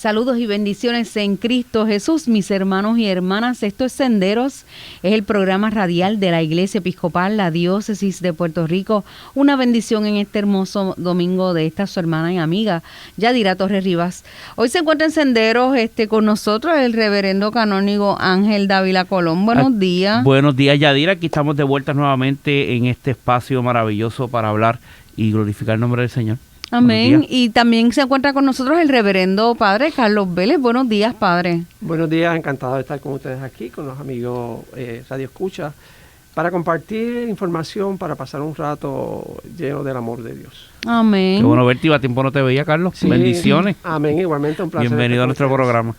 Saludos y bendiciones en Cristo Jesús, mis hermanos y hermanas. Esto es Senderos, es el programa radial de la Iglesia Episcopal, la Diócesis de Puerto Rico. Una bendición en este hermoso domingo de esta su hermana y amiga, Yadira Torres Rivas. Hoy se encuentra en Senderos con nosotros el reverendo canónigo Ángel Dávila Colón. Buenos días. Buenos días, Yadira. Aquí estamos de vuelta nuevamente en este espacio maravilloso para hablar y glorificar el nombre del Señor. Amén. Y también se encuentra con nosotros el reverendo padre Carlos Vélez. Buenos días, padre. Buenos días, encantado de estar con ustedes aquí, con los amigos Radio Escucha, para compartir información, para pasar un rato lleno del amor de Dios. Amén. Qué bueno verte, iba a tiempo no te veía, Carlos. Sí. Bendiciones. Amén, igualmente un placer. Bienvenido a nuestro programa.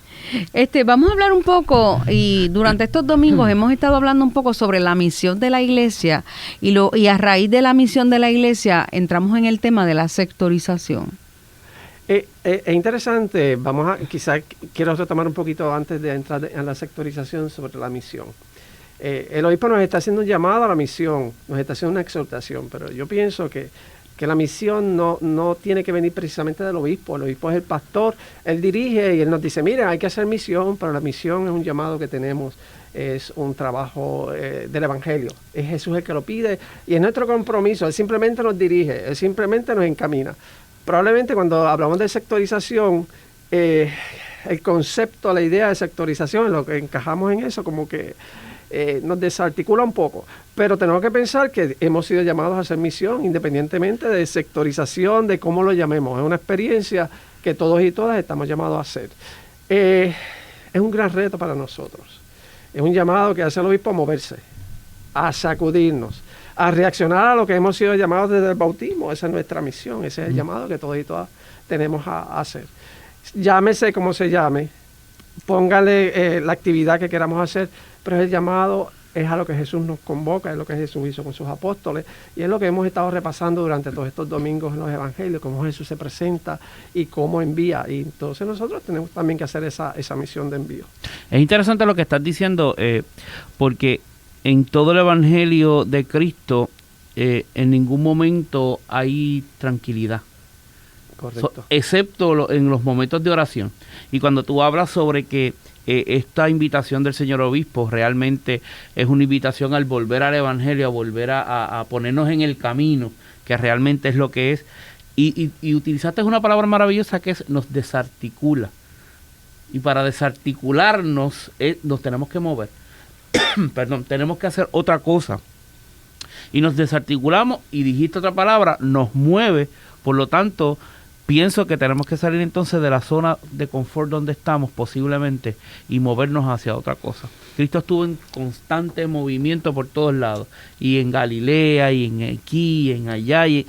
Vamos a hablar un poco, y durante estos domingos hemos estado hablando un poco sobre la misión de la iglesia, y a raíz de la misión de la iglesia entramos en el tema de la sectorización. Es interesante, quizás quiero retomar un poquito antes de entrar en la sectorización sobre la misión. El obispo nos está haciendo un llamado a la misión, nos está haciendo una exhortación, pero yo pienso que la misión no tiene que venir precisamente del obispo. El obispo es el pastor, él dirige y él nos dice, mira, hay que hacer misión, pero la misión es un llamado que tenemos, es un trabajo del Evangelio. Es Jesús el que lo pide y es nuestro compromiso, él simplemente nos dirige, él simplemente nos encamina. Probablemente cuando hablamos de sectorización, el concepto, la idea de sectorización, lo que encajamos en eso, como que nos desarticula un poco, pero tenemos que pensar que hemos sido llamados a hacer misión independientemente de sectorización, de cómo lo llamemos. Es una experiencia que todos y todas estamos llamados a hacer. Es un gran reto para nosotros. Es un llamado que hace el obispo a moverse, a sacudirnos, a reaccionar a lo que hemos sido llamados desde el bautismo. Esa es nuestra misión, ese es el llamado que todos y todas tenemos a hacer. Llámese como se llame, póngale la actividad que queramos hacer, pero el llamado es a lo que Jesús nos convoca, es lo que Jesús hizo con sus apóstoles, y es lo que hemos estado repasando durante todos estos domingos en los evangelios, cómo Jesús se presenta y cómo envía, y entonces nosotros tenemos también que hacer esa misión de envío. Es interesante lo que estás diciendo, porque en todo el evangelio de Cristo, en ningún momento hay tranquilidad. Correcto. Excepto en los momentos de oración. Y cuando tú hablas sobre que esta invitación del señor obispo realmente es una invitación al volver al evangelio, a volver a ponernos en el camino, que realmente es lo que es. Y utilizaste una palabra maravillosa que es nos desarticula. Y para desarticularnos nos tenemos que mover. Perdón, tenemos que hacer otra cosa. Y nos desarticulamos y dijiste otra palabra, nos mueve. Por lo tanto, pienso que tenemos que salir entonces de la zona de confort donde estamos posiblemente y movernos hacia otra cosa. Cristo estuvo en constante movimiento por todos lados, y en Galilea, y en aquí, y en allá, y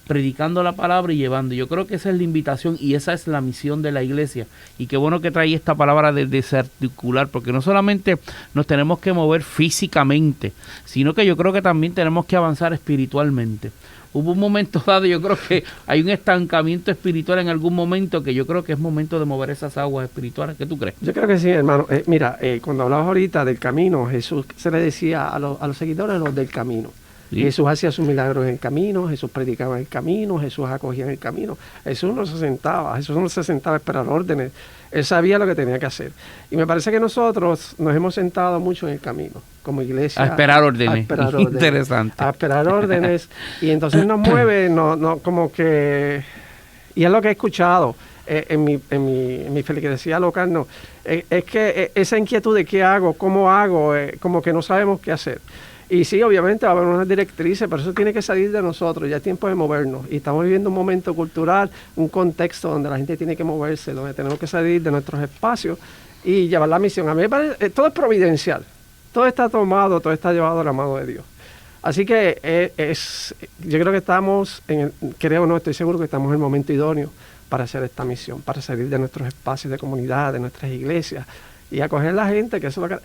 predicando la palabra y llevando. Yo creo que esa es la invitación y esa es la misión de la iglesia. Y qué bueno que trae esta palabra de desarticular, porque no solamente nos tenemos que mover físicamente, sino que yo creo que también tenemos que avanzar espiritualmente. Hubo un momento dado, yo creo que hay un estancamiento espiritual en algún momento, que yo creo que es momento de mover esas aguas espirituales. ¿Qué tú crees? Yo creo que sí, hermano. Mira, cuando hablabas ahorita del camino, Jesús se le decía a los seguidores, los del camino. Sí. Jesús hacía sus milagros en el camino, Jesús predicaba en el camino, Jesús acogía en el camino. Jesús no se sentaba a esperar órdenes. Él sabía lo que tenía que hacer. Y me parece que nosotros nos hemos sentado mucho en el camino, como iglesia. A esperar órdenes. Interesante. A esperar órdenes. Y entonces nos mueve, como que... Y es lo que he escuchado en mi feligresía local, es que esa inquietud de qué hago, cómo hago, como que no sabemos qué hacer. Y sí, obviamente va a haber unas directrices, pero eso tiene que salir de nosotros, ya es tiempo de movernos. Y estamos viviendo un momento cultural, un contexto donde la gente tiene que moverse, donde tenemos que salir de nuestros espacios y llevar la misión. A mí me parece, todo es providencial, todo está tomado, todo está llevado a la mano de Dios. Así que yo creo que estoy seguro que estamos en el momento idóneo para hacer esta misión, para salir de nuestros espacios de comunidad, de nuestras iglesias y acoger a la gente, que eso es lo que...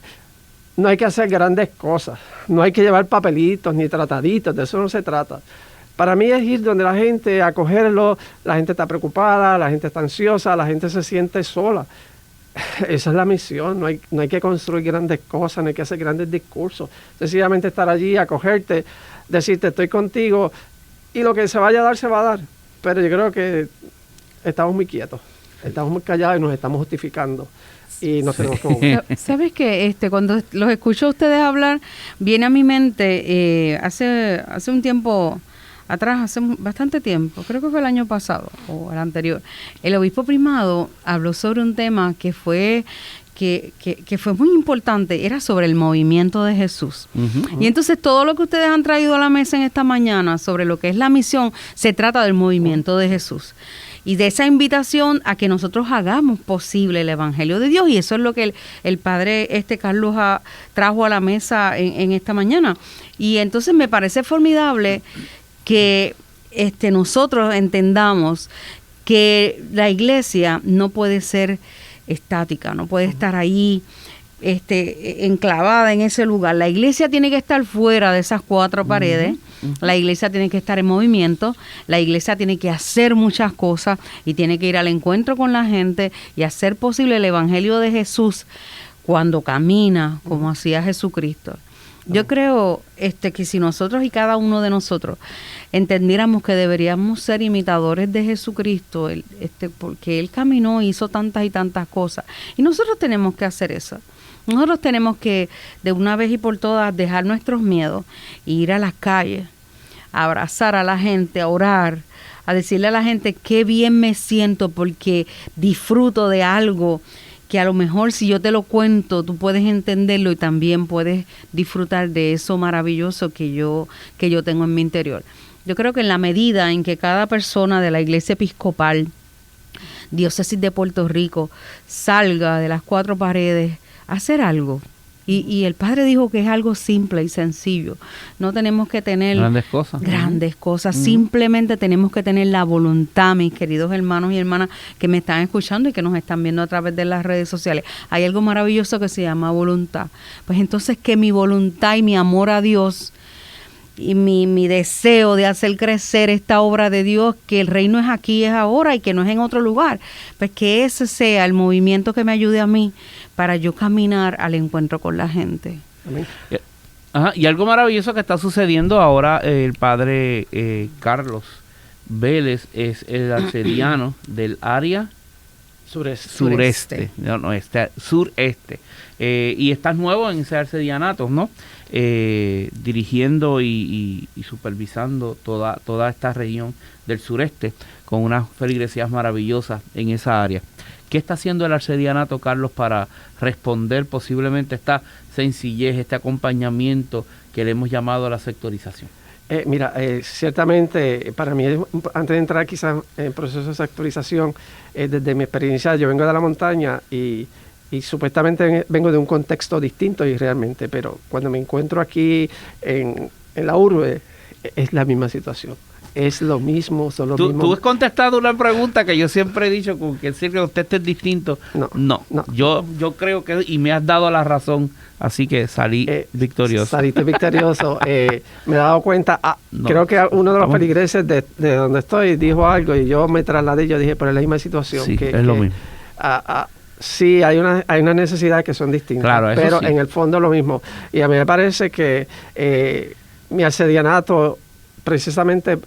No hay que hacer grandes cosas, no hay que llevar papelitos ni trataditos, de eso no se trata. Para mí es ir donde la gente, acogerlo, la gente está preocupada, la gente está ansiosa, la gente se siente sola. Esa es la misión, no hay que construir grandes cosas, no hay que hacer grandes discursos. Sencillamente estar allí, acogerte, decirte estoy contigo y lo que se vaya a dar, se va a dar. Pero yo creo que estamos muy quietos. Estamos muy callados y nos estamos justificando. Y nos tenemos que... ¿Sabes qué? Cuando los escucho a ustedes hablar, viene a mi mente, hace un tiempo atrás, hace bastante tiempo, creo que fue el año pasado o el anterior, el obispo primado habló sobre un tema que fue muy importante, era sobre el movimiento de Jesús. Y entonces todo lo que ustedes han traído a la mesa en esta mañana sobre lo que es la misión, se trata del movimiento de Jesús. Y de esa invitación a que nosotros hagamos posible el Evangelio de Dios. Y eso es lo que el padre Carlos trajo a la mesa en esta mañana. Y entonces me parece formidable que nosotros entendamos que la iglesia no puede ser estática, no puede estar ahí enclavada en ese lugar. La iglesia tiene que estar fuera de esas cuatro paredes. La iglesia tiene que estar en movimiento, la iglesia tiene que hacer muchas cosas y tiene que ir al encuentro con la gente y hacer posible el Evangelio de Jesús cuando camina como hacía Jesucristo. Yo creo que si nosotros y cada uno de nosotros entendiéramos que deberíamos ser imitadores de Jesucristo, porque Él caminó y hizo tantas y tantas cosas, y nosotros tenemos que hacer eso. Nosotros tenemos que, de una vez y por todas, dejar nuestros miedos e ir a las calles, a abrazar a la gente, a orar, a decirle a la gente qué bien me siento porque disfruto de algo que a lo mejor si yo te lo cuento, tú puedes entenderlo y también puedes disfrutar de eso maravilloso que yo tengo en mi interior. Yo creo que en la medida en que cada persona de la Iglesia Episcopal, Diócesis de Puerto Rico, salga de las cuatro paredes, hacer algo. Y el padre dijo que es algo simple y sencillo. No tenemos que tener grandes cosas. Simplemente tenemos que tener la voluntad, mis queridos hermanos y hermanas que me están escuchando y que nos están viendo a través de las redes sociales. Hay algo maravilloso que se llama voluntad. Pues entonces que mi voluntad y mi amor a Dios y mi deseo de hacer crecer esta obra de Dios, que el reino es aquí, es ahora y que no es en otro lugar, pues que ese sea el movimiento que me ayude a mí para yo caminar al encuentro con la gente. Amén. Y algo maravilloso que está sucediendo ahora, el padre Carlos Vélez es el arcediano del área sureste. Y estás nuevo en ese arcedianato, ¿no? Dirigiendo y supervisando toda esta región del sureste con unas feligresías maravillosas en esa área. ¿Qué está haciendo el arcedianato, Carlos, para responder posiblemente esta sencillez, este acompañamiento que le hemos llamado a la sectorización? Ciertamente, para mí, antes de entrar quizás en proceso de sectorización, desde mi experiencia, yo vengo de la montaña y supuestamente vengo de un contexto distinto y realmente, pero cuando me encuentro aquí en la urbe, es la misma situación. Es lo mismo, son los mismos. Tú has contestado una pregunta que yo siempre he dicho, con que decir que usted es distinto. No. Yo creo que, y me has dado la razón, así que salí victorioso. Saliste victorioso. Me he dado cuenta, creo que uno de los feligreses de donde estoy dijo algo y yo me trasladé y yo dije, pero es la misma situación. Sí, es lo mismo. Sí, hay una necesidad que son distintas, claro, pero sí. En el fondo lo mismo. Y a mí me parece que mi arcedianato, precisamente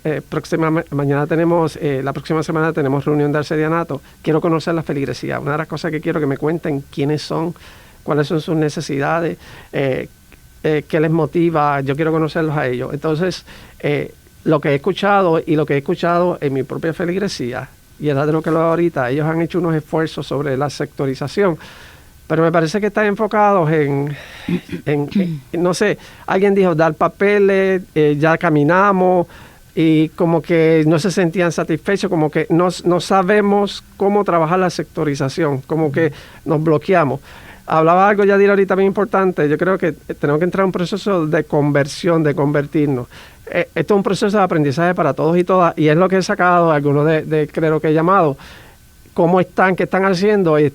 mañana tenemos, la próxima semana tenemos reunión de arcedianato. Quiero conocer la feligresía. Una de las cosas que quiero que me cuenten quiénes son, cuáles son sus necesidades, qué les motiva. Yo quiero conocerlos a ellos. Entonces, lo que he escuchado en mi propia feligresía, y es de lo que lo hago ahorita, ellos han hecho unos esfuerzos sobre la sectorización, pero me parece que están enfocados en no sé, alguien dijo, dar papeles, ya caminamos, y como que no se sentían satisfechos, como que no sabemos cómo trabajar la sectorización, como que nos bloqueamos. Hablaba algo ya de ahorita bien importante. Yo creo que tenemos que entrar en un proceso de conversión, de convertirnos. Esto es un proceso de aprendizaje para todos y todas, y es lo que he sacado algunos creo que he llamado, cómo están, qué están haciendo, y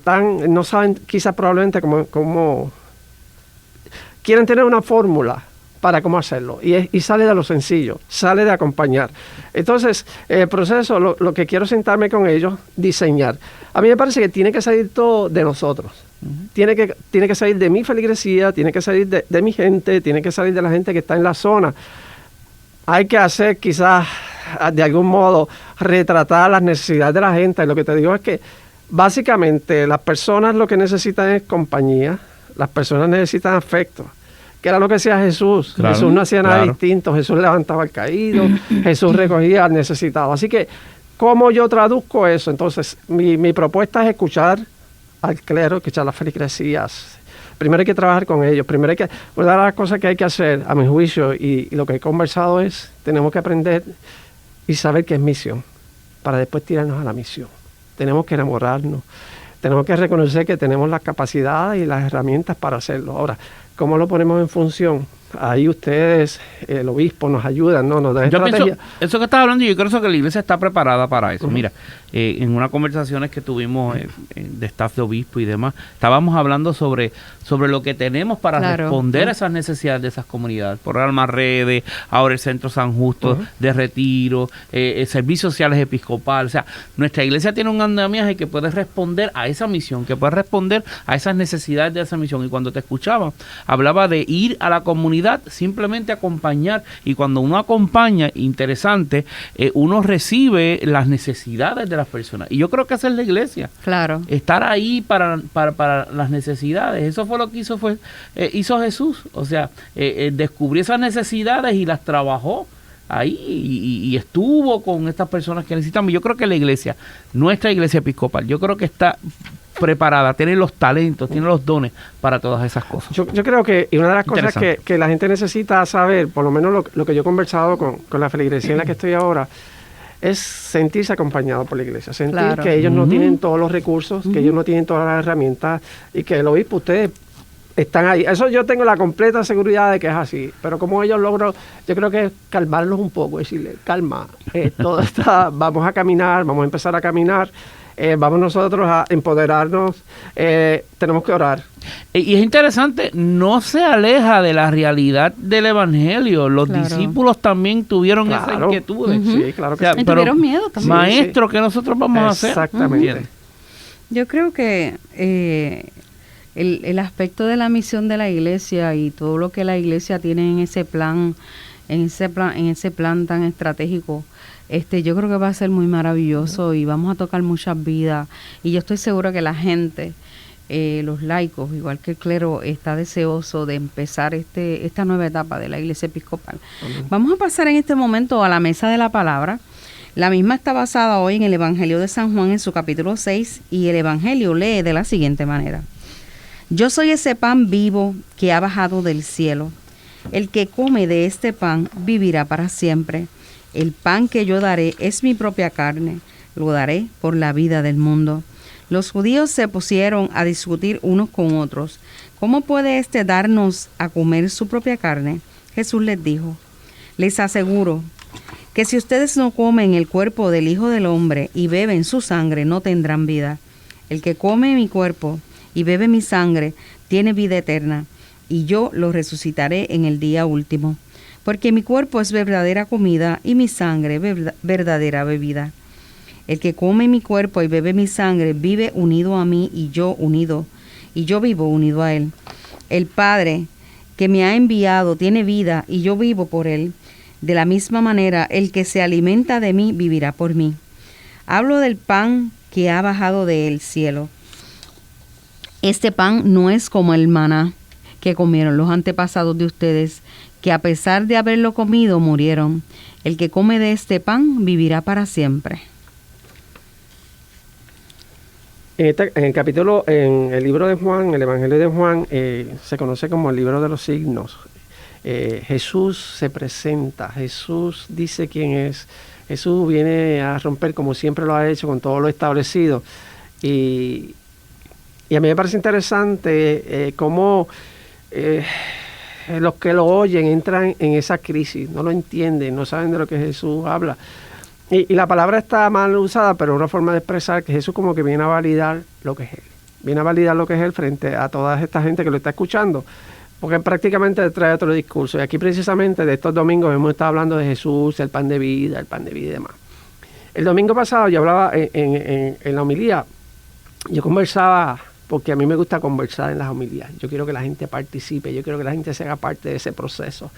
no saben quizás probablemente cómo quieren tener una fórmula para cómo hacerlo, y sale de lo sencillo, sale de acompañar. Entonces, el proceso, lo que quiero sentarme con ellos, diseñar. A mí me parece que tiene que salir todo de nosotros. Tiene que salir de mi feligresía, tiene que salir de mi gente, tiene que salir de la gente que está en la zona. Hay que hacer quizás, de algún modo, retratar las necesidades de la gente. Y lo que te digo es que Básicamente, las personas lo que necesitan es compañía, las personas necesitan afecto, que era lo que hacía Jesús. Claro, Jesús no hacía nada claro. distinto, Jesús levantaba al caído, Jesús recogía al necesitado. Así que, ¿cómo yo traduzco eso? Entonces, mi propuesta es escuchar al clero, escuchar a las feligresías. Primero hay que trabajar con ellos. Primero hay que, una de las cosas que hay que hacer, a mi juicio, y lo que he conversado es, tenemos que aprender y saber qué es misión, para después tirarnos a la misión. Tenemos que enamorarnos, tenemos que reconocer que tenemos las capacidades y las herramientas para hacerlo. Ahora, ¿cómo lo ponemos en función? Ahí ustedes, el obispo, nos ayudan, ¿no? Nos dan Yo estrategia. pienso, eso que estás hablando, yo creo que la iglesia está preparada para eso. Mira, en unas conversaciones que tuvimos de staff de obispo y demás, estábamos hablando sobre lo que tenemos para responder a esas necesidades de esas comunidades. Por Alma Redes, ahora el Centro San Justo de Retiro, servicios sociales episcopales. O sea, nuestra iglesia tiene un andamiaje que puede responder a esa misión, que puede responder a esas necesidades de esa misión. Y cuando te escuchaba, hablaba de ir a la comunidad, simplemente acompañar, y cuando uno acompaña, interesante, uno recibe las necesidades de las personas, y yo creo que esa es la iglesia, claro, estar ahí para las necesidades. Eso fue lo que hizo Jesús, o sea, descubrió esas necesidades y las trabajó ahí y estuvo con estas personas que necesitan. Yo creo que la iglesia, nuestra iglesia episcopal, yo creo que está preparada, tiene los talentos, tiene los dones para todas esas cosas. Yo creo que, y una de las cosas que la gente necesita saber, por lo menos lo que yo he conversado con la feligresía en la que estoy ahora, es sentirse acompañado por la iglesia, sentir que ellos no tienen todos los recursos, que ellos no tienen todas las herramientas, y que el obispo, ustedes están ahí. Eso yo tengo la completa seguridad de que es así, pero como ellos logran, yo creo que es calmarlos un poco, decirles, calma, todo está, vamos a caminar, vamos a empezar a caminar. Vamos nosotros a empoderarnos, tenemos que orar. Y es interesante, no se aleja de la realidad del evangelio. Los discípulos también tuvieron esa inquietud. Sí, claro que sí. Tuvieron miedo también. Maestro, ¿qué nosotros vamos a hacer? Exactamente. Yo creo que el aspecto de la misión de la iglesia y todo lo que la iglesia tiene en ese plan tan estratégico, yo creo que va a ser muy maravilloso y vamos a tocar muchas vidas, y yo estoy segura que la gente, los laicos, igual que el clero, está deseoso de empezar esta nueva etapa de la iglesia episcopal. Vamos a pasar en este momento a la mesa de la palabra. La misma está basada hoy en el Evangelio de San Juan en su capítulo 6, y el Evangelio lee de la siguiente manera: Yo soy ese pan vivo que ha bajado del cielo. El que come de este pan vivirá para siempre. El pan que yo daré es mi propia carne, lo daré por la vida del mundo. Los judíos se pusieron a discutir unos con otros. ¿Cómo puede darnos a comer su propia carne? Jesús les dijo: Les aseguro que si ustedes no comen el cuerpo del Hijo del Hombre y beben su sangre, no tendrán vida. El que come mi cuerpo y bebe mi sangre tiene vida eterna, y yo lo resucitaré en el día último. Porque mi cuerpo es verdadera comida y mi sangre verdadera bebida. El que come mi cuerpo y bebe mi sangre vive unido a mí y yo vivo unido a él. El Padre que me ha enviado tiene vida y yo vivo por él. De la misma manera, el que se alimenta de mí vivirá por mí. Hablo del pan que ha bajado del cielo. Este pan no es como el maná que comieron los antepasados de ustedes, que a pesar de haberlo comido murieron. El que come de este pan vivirá para siempre. En el libro de Juan, el Evangelio de Juan, se conoce como el libro de los signos. Jesús se presenta, Jesús dice quién es, Jesús viene a romper como siempre lo ha hecho con todo lo establecido. Y a mí me parece interesante cómo los que lo oyen entran en esa crisis, no lo entienden, no saben de lo que Jesús habla. Y la palabra está mal usada, pero es una forma de expresar que Jesús como que viene a validar lo que es Él. Viene a validar lo que es Él frente a toda esta gente que lo está escuchando, porque prácticamente trae otro discurso. Y aquí precisamente de estos domingos hemos estado hablando de Jesús, el pan de vida y demás. El domingo pasado yo hablaba en la homilía, yo conversaba, porque a mí me gusta conversar en las homilías. Yo quiero que la gente participe, yo quiero que la gente se haga parte de ese proceso.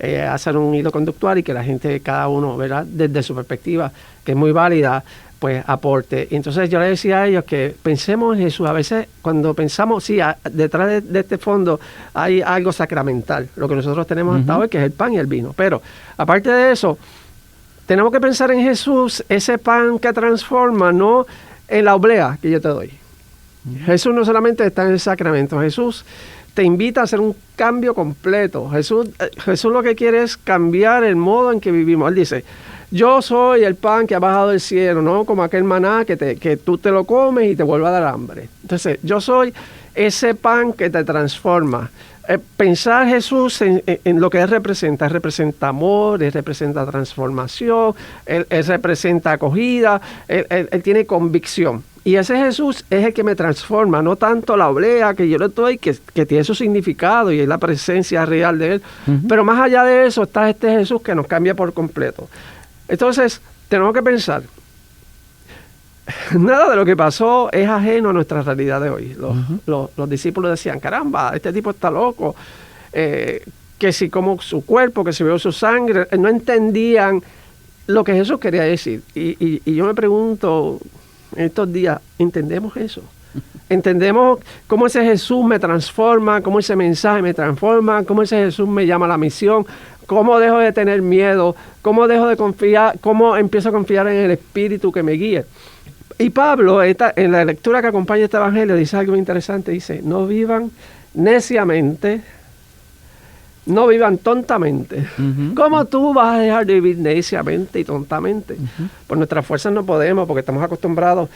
hacer un hilo conductual y que la gente, cada uno, ¿verdad?, desde su perspectiva, que es muy válida, pues aporte. Y entonces yo le decía a ellos que pensemos en Jesús. A veces cuando pensamos, sí, detrás de este fondo hay algo sacramental, lo que nosotros tenemos hasta hoy, que es el pan y el vino. Pero aparte de eso, tenemos que pensar en Jesús, ese pan que transforma, no en la oblea que yo te doy. Jesús no solamente está en el sacramento, Jesús te invita a hacer un cambio completo. Jesús lo que quiere es cambiar el modo en que vivimos. Él dice, yo soy el pan que ha bajado del cielo, no como aquel maná que tú te lo comes y te vuelve a dar hambre. Entonces, yo soy ese pan que te transforma. Pensar Jesús en lo que Él representa amor, Él representa transformación, Él representa acogida, Él tiene convicción. Y ese Jesús es el que me transforma, no tanto la oblea que yo le doy, que tiene su significado y es la presencia real de Él. Pero más allá de eso está este Jesús que nos cambia por completo. Entonces, tenemos que pensar, nada de lo que pasó es ajeno a nuestra realidad de hoy. Los discípulos decían, caramba, este tipo está loco, que si como su cuerpo, que si veo su sangre, no entendían lo que Jesús quería decir. Y yo me pregunto, en estos días, ¿entendemos eso? ¿Entendemos cómo ese Jesús me transforma, cómo ese mensaje me transforma, cómo ese Jesús me llama a la misión? ¿Cómo dejo de tener miedo? ¿Cómo dejo de confiar? ¿Cómo empiezo a confiar en el Espíritu que me guíe? Y Pablo, en la lectura que acompaña este evangelio, dice algo interesante. Dice, no vivan neciamente, no vivan tontamente. ¿Cómo tú vas a dejar de vivir neciamente y tontamente? Por nuestras fuerzas no podemos, porque estamos acostumbrados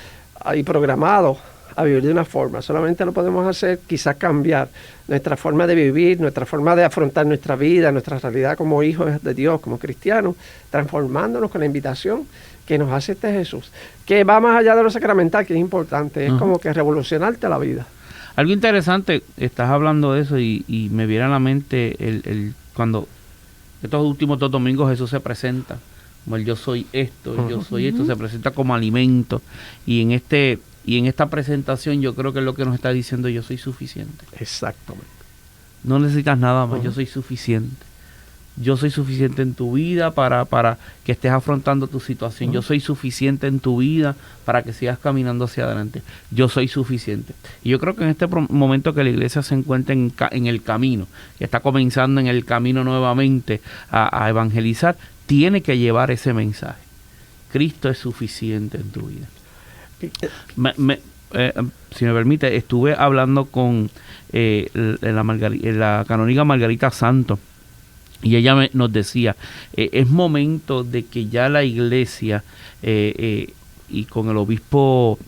y programados a vivir de una forma. Solamente lo podemos hacer, quizás cambiar nuestra forma de vivir, nuestra forma de afrontar nuestra vida, nuestra realidad como hijos de Dios, como cristianos, transformándonos con la invitación que nos hace este Jesús, que va más allá de lo sacramental, que es importante, es como que revolucionarte la vida. Algo interesante, estás hablando de eso y me viene a la mente cuando estos últimos 2 domingos Jesús se presenta como el yo soy esto, el yo soy esto, se presenta como alimento, y en esta presentación yo creo que es lo que nos está diciendo, yo soy suficiente. Exactamente. No necesitas nada más, yo soy suficiente. Yo soy suficiente en tu vida para que estés afrontando tu situación. Yo soy suficiente en tu vida para que sigas caminando hacia adelante. Yo soy suficiente. Y yo creo que en este momento que la iglesia se encuentra en el camino, que está comenzando en el camino nuevamente a evangelizar, tiene que llevar ese mensaje. Cristo es suficiente en tu vida. Si me permite, estuve hablando con la canóniga Margarita Santos, y ella nos decía, es momento de que ya la iglesia y con el obispo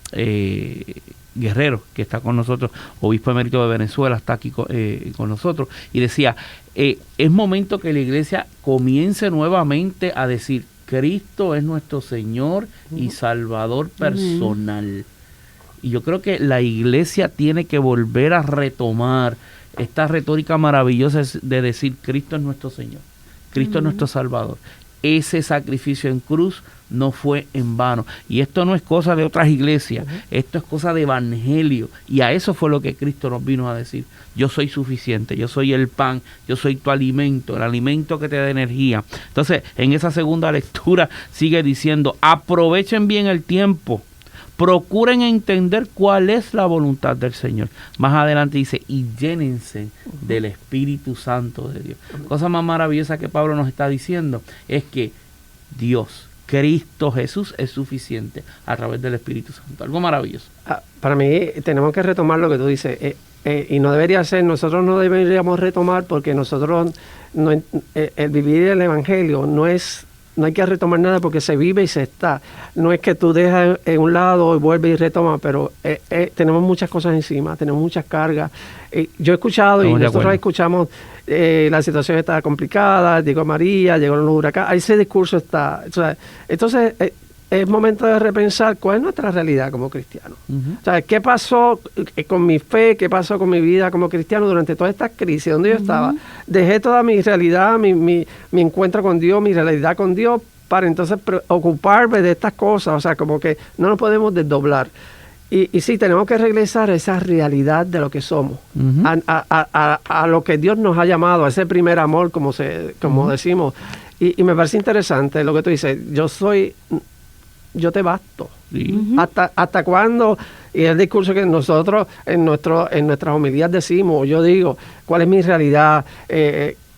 Guerrero, que está con nosotros, obispo emérito de Venezuela, está aquí con nosotros, y decía, es momento que la iglesia comience nuevamente a decir, Cristo es nuestro Señor y Salvador personal. Y yo creo que la iglesia tiene que volver a retomar esta retórica maravillosa de decir, Cristo es nuestro Señor, Cristo es nuestro Salvador. Ese sacrificio en cruz no fue en vano. Y esto no es cosa de otras iglesias, esto es cosa de evangelio. Y a eso fue lo que Cristo nos vino a decir. Yo soy suficiente, yo soy el pan, yo soy tu alimento, el alimento que te da energía. Entonces, en esa segunda lectura sigue diciendo, aprovechen bien el tiempo, procuren entender cuál es la voluntad del Señor. Más adelante dice, y llénense del Espíritu Santo de Dios. Cosa más maravillosa que Pablo nos está diciendo es que Dios, Cristo Jesús, es suficiente a través del Espíritu Santo. Algo maravilloso. Para mí tenemos que retomar lo que tú dices, y no debería ser, nosotros no deberíamos retomar, porque nosotros, el vivir el Evangelio no hay que retomar nada, porque se vive y se está. No es que tú dejas en un lado y vuelves y retomas, pero tenemos muchas cosas encima, tenemos muchas cargas. Yo he escuchado, y nosotros escuchamos, la situación está complicada, llegó María, llegaron los huracanes, ese discurso está. Entonces, es momento de repensar cuál es nuestra realidad como cristianos. O sea, ¿qué pasó con mi fe? ¿Qué pasó con mi vida como cristiano durante toda esta crisis? ¿Dónde yo estaba? Dejé toda mi realidad, mi encuentro con Dios, mi realidad con Dios, para entonces ocuparme de estas cosas. O sea, como que no nos podemos desdoblar. Y sí, tenemos que regresar a esa realidad de lo que somos, a lo que Dios nos ha llamado, a ese primer amor, como decimos. Y me parece interesante lo que tú dices, yo te basto. Sí. ¿Hasta cuándo? Y el discurso que nosotros en nuestras homilías decimos, yo digo, ¿cuál es mi realidad?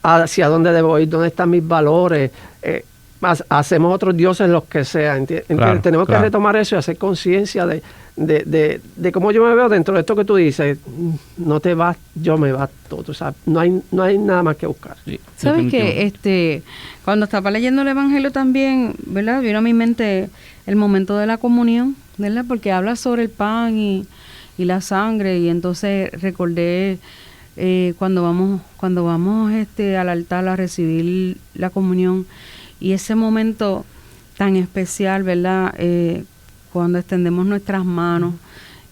¿Hacia dónde debo ir? ¿Dónde están mis valores? Hacemos otros dioses los que sean. Claro, tenemos que retomar eso y hacer conciencia de cómo yo me veo dentro de esto que tú dices. No te vas, yo me basto. Tú sabes, no hay nada más que buscar. Sí, ¿Sabes que cuando estaba leyendo el Evangelio también, ¿verdad? Vino a mi mente el momento de la comunión, ¿verdad? Porque habla sobre el pan y la sangre, y entonces recordé cuando vamos al altar a recibir la comunión, y ese momento tan especial, ¿verdad? Cuando extendemos nuestras manos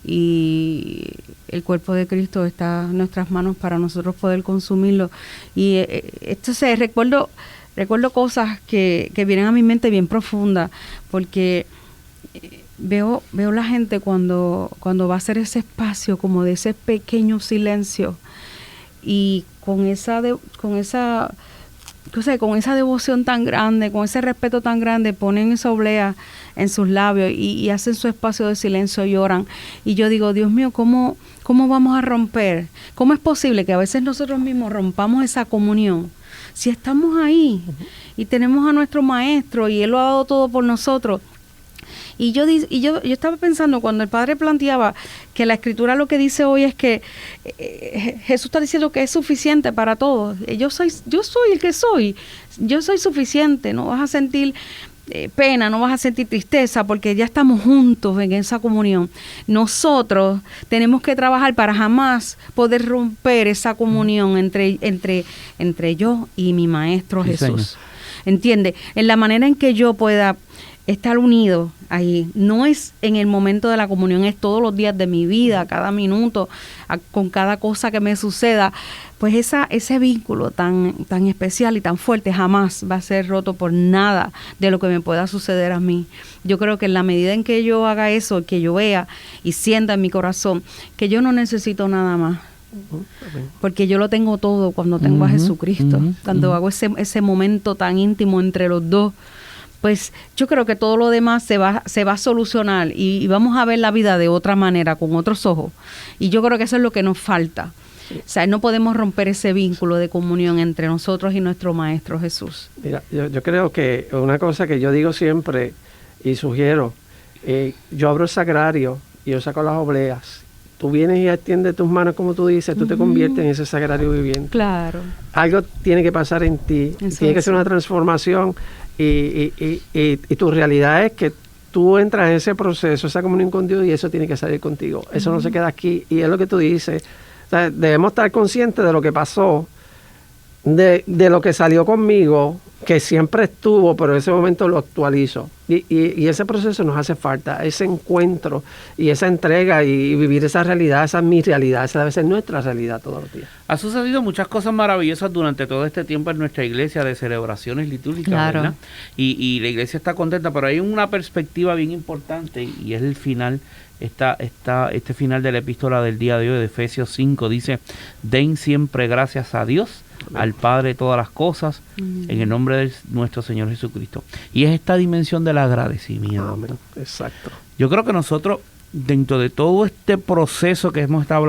y el cuerpo de Cristo está en nuestras manos para nosotros poder consumirlo. Y entonces recuerdo cosas que vienen a mi mente bien profundas, porque veo la gente cuando va a hacer ese espacio como de ese pequeño silencio, y con esa devoción tan grande, con ese respeto tan grande, ponen esa oblea en sus labios y hacen su espacio de silencio y oran. Y yo digo, Dios mío, ¿cómo vamos a romper? ¿Cómo es posible que a veces nosotros mismos rompamos esa comunión? Si estamos ahí y tenemos a nuestro Maestro y Él lo ha dado todo por nosotros. Y yo estaba pensando, cuando el Padre planteaba que la Escritura lo que dice hoy es que Jesús está diciendo que es suficiente para todos. Yo soy el que soy. Yo soy suficiente. No vas a sentir pena, no vas a sentir tristeza, porque ya estamos juntos en esa comunión. Nosotros tenemos que trabajar para jamás poder romper esa comunión entre yo y mi Maestro Jesús. ¿Entiende? En la manera en que yo pueda estar unido ahí, no es en el momento de la comunión, es todos los días de mi vida, cada minuto, con cada cosa que me suceda. Pues ese vínculo tan especial y tan fuerte jamás va a ser roto por nada de lo que me pueda suceder a mí. Yo creo que en la medida en que yo haga eso, que yo vea y sienta en mi corazón que yo no necesito nada más, porque yo lo tengo todo cuando tengo a Jesucristo, cuando hago ese momento tan íntimo entre los dos, pues yo creo que todo lo demás se va a solucionar y vamos a ver la vida de otra manera, con otros ojos. Y yo creo que eso es lo que nos falta. Sí. O sea, no podemos romper ese vínculo de comunión entre nosotros y nuestro Maestro Jesús. Mira, yo creo que una cosa que yo digo siempre y sugiero, yo abro el sagrario y yo saco las obleas. Tú vienes y extiendes tus manos, como tú dices, tú te conviertes en ese sagrario viviente. Claro. Algo tiene que pasar en ti, tiene que ser una transformación. Y tu realidad es que tú entras en ese proceso, esa comunión con Dios, y eso tiene que salir contigo. Eso no se queda aquí. Y es lo que tú dices. O sea, debemos estar conscientes de lo que pasó, de lo que salió conmigo, que siempre estuvo, pero en ese momento lo actualizo. Y ese proceso nos hace falta, ese encuentro y esa entrega y vivir esa realidad, esa es mi realidad, esa debe ser nuestra realidad todos los días. Ha sucedido muchas cosas maravillosas durante todo este tiempo en nuestra iglesia de celebraciones litúrgicas, claro, ¿verdad? Y la iglesia está contenta, pero hay una perspectiva bien importante y es el final. Este final de la epístola del día de hoy de Efesios 5 dice: den siempre gracias a Dios, al Padre de todas las cosas, en el nombre de nuestro Señor Jesucristo. Y es esta dimensión del agradecimiento. Amén. Exacto. Yo creo que nosotros, dentro de todo este proceso que hemos estado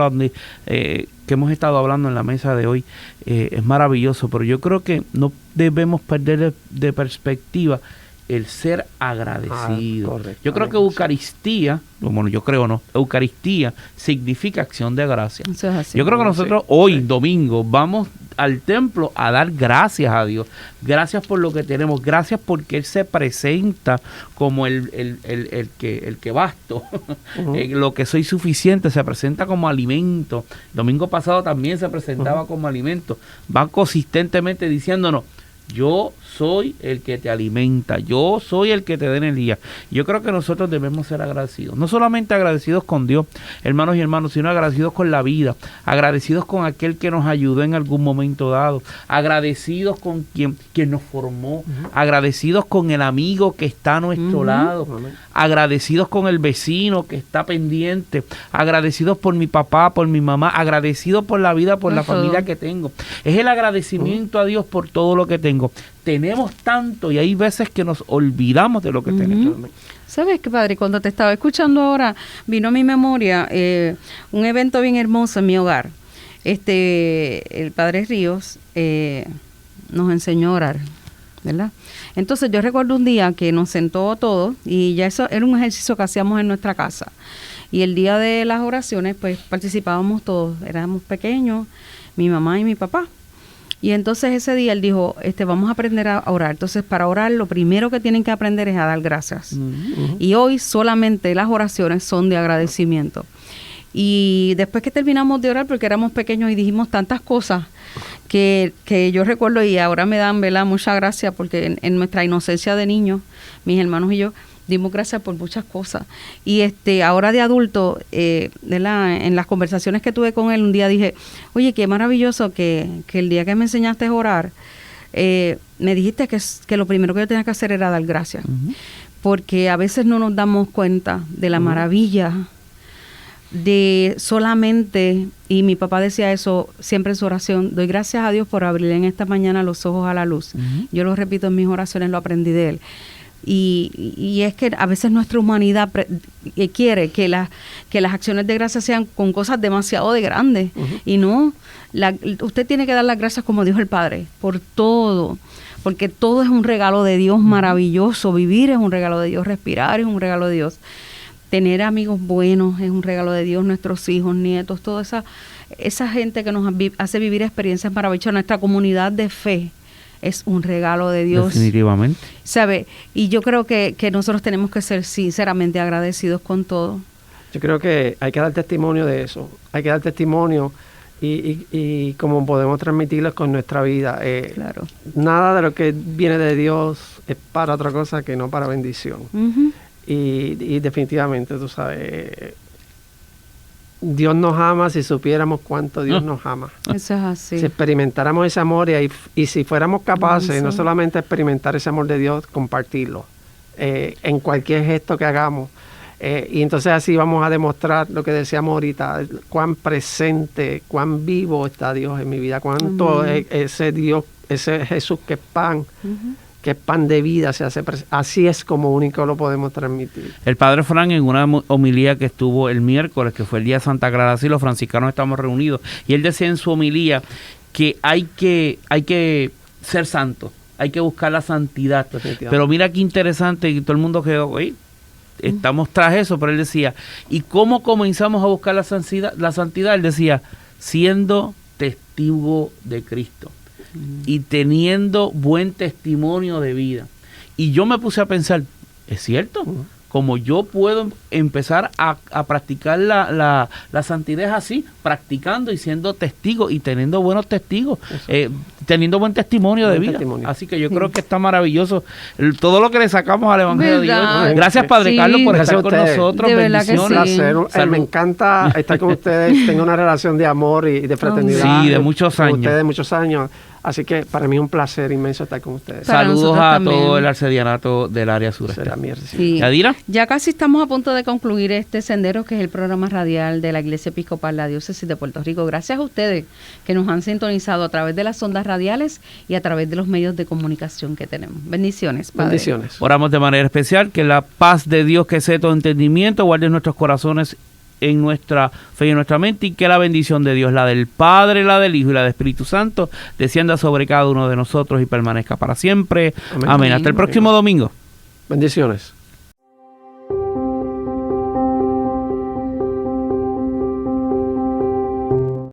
hablando en la mesa de hoy, es maravilloso, pero yo creo que no debemos perder de perspectiva el ser agradecido. Correcto. Yo creo que Eucaristía, bueno, yo creo no, Eucaristía significa acción de gracia. Eso es así. Yo creo que nosotros hoy, domingo, vamos al templo a dar gracias a Dios. Gracias por lo que tenemos, gracias porque Él se presenta como el que basto, lo que soy suficiente, se presenta como alimento. Domingo pasado también se presentaba como alimento. Va consistentemente diciéndonos: Yo soy el que te alimenta, yo soy el que te da energía. Yo creo que nosotros debemos ser agradecidos, no solamente agradecidos con Dios, hermanos y hermanos, sino agradecidos con la vida, agradecidos con aquel que nos ayudó en algún momento dado, agradecidos con quien nos formó, agradecidos con el amigo que está a nuestro lado, agradecidos con el vecino que está pendiente, agradecidos por mi papá, por mi mamá, agradecidos por la vida, por la familia que tengo. Es el agradecimiento a Dios por todo lo que tengo. Tenemos tanto y hay veces que nos olvidamos de lo que tenemos. ¿Sabes qué, padre? Cuando te estaba escuchando ahora, vino a mi memoria un evento bien hermoso en mi hogar. El padre Ríos nos enseñó a orar, ¿verdad? Entonces yo recuerdo un día que nos sentó todos y ya eso era un ejercicio que hacíamos en nuestra casa. Y el día de las oraciones, pues participábamos todos, éramos pequeños, mi mamá y mi papá. Y entonces ese día él dijo, vamos a aprender a orar. Entonces para orar lo primero que tienen que aprender es a dar gracias. Y hoy solamente las oraciones son de agradecimiento. Y después que terminamos de orar, porque éramos pequeños y dijimos tantas cosas que yo recuerdo y ahora me dan, ¿verdad?, mucha gracia porque en nuestra inocencia de niños, mis hermanos y yo, dimos gracias por muchas cosas. Y ahora de adulto, ¿verdad?, en las conversaciones que tuve con él, un día dije, oye, qué maravilloso que el día que me enseñaste a orar, me dijiste que lo primero que yo tenía que hacer era dar gracias. Porque a veces no nos damos cuenta de la maravilla de solamente, y mi papá decía eso siempre en su oración, doy gracias a Dios por abrirle en esta mañana los ojos a la luz. Yo lo repito en mis oraciones, lo aprendí de él. Y es que a veces nuestra humanidad quiere que las acciones de gracia sean con cosas demasiado de grandes. Y no, usted tiene que dar las gracias como dijo el Padre, por todo. Porque todo es un regalo de Dios maravilloso. Vivir es un regalo de Dios, respirar es un regalo de Dios. Tener amigos buenos es un regalo de Dios, nuestros hijos, nietos, toda esa gente que nos hace vivir experiencias maravillosas. Nuestra comunidad de fe es un regalo de Dios. Definitivamente. ¿Sabe? Y yo creo que nosotros tenemos que ser sinceramente agradecidos con todo. Yo creo que hay que dar testimonio de eso. Hay que dar testimonio y cómo podemos transmitirlo con nuestra vida. Claro. Nada de lo que viene de Dios es para otra cosa que no para bendición. Y definitivamente, tú sabes, Dios nos ama si supiéramos cuánto Dios nos ama. Eso es así. Si experimentáramos ese amor y si fuéramos capaces, no solamente experimentar ese amor de Dios, compartirlo en cualquier gesto que hagamos. Y entonces así vamos a demostrar lo que decíamos ahorita, cuán presente, cuán vivo está Dios en mi vida, cuánto ese Dios, ese Jesús que es pan, que es pan de vida, se hace así es como único lo podemos transmitir. El padre Fran, en una homilía que estuvo el miércoles, que fue el día de Santa Clara, así los franciscanos estamos reunidos, y él decía en su homilía que hay que ser santos, hay que buscar la santidad. Pero mira qué interesante, y todo el mundo quedó, oye, estamos tras eso, pero él decía, ¿y cómo comenzamos a buscar la santidad? Él decía, siendo testigo de Cristo y teniendo buen testimonio de vida. Y yo me puse a pensar, ¿es cierto? Como yo puedo empezar a practicar la santidad así, practicando y siendo testigo y teniendo buenos testigos, teniendo buen testimonio de vida. Así que yo creo que está maravilloso todo lo que le sacamos al Evangelio de Dios. Gracias, Padre Carlos, por estar con nosotros. De verdad que sí. Un placer. Me encanta estar con ustedes. Tengo una relación de amor y de fraternidad. Sí, de muchos años. Ustedes, muchos años. Así que para mí es un placer inmenso estar con ustedes. Saludos a todo el arcedianato del área sureste. Sí. ¿Yadira? Ya casi estamos a punto de concluir este sendero, que es el programa radial de la Iglesia Episcopal, la Diócesis de Puerto Rico. Gracias a ustedes que nos han sintonizado a través de las ondas radiales y a través de los medios de comunicación que tenemos. Bendiciones, Padre. Bendiciones. Oramos de manera especial que la paz de Dios, que excede todo entendimiento, guarde nuestros corazones en nuestra fe y en nuestra mente, y que la bendición de Dios, la del Padre, la del Hijo y la del Espíritu Santo, descienda sobre cada uno de nosotros y permanezca para siempre. Amén. Hasta el próximo domingo. Bendiciones.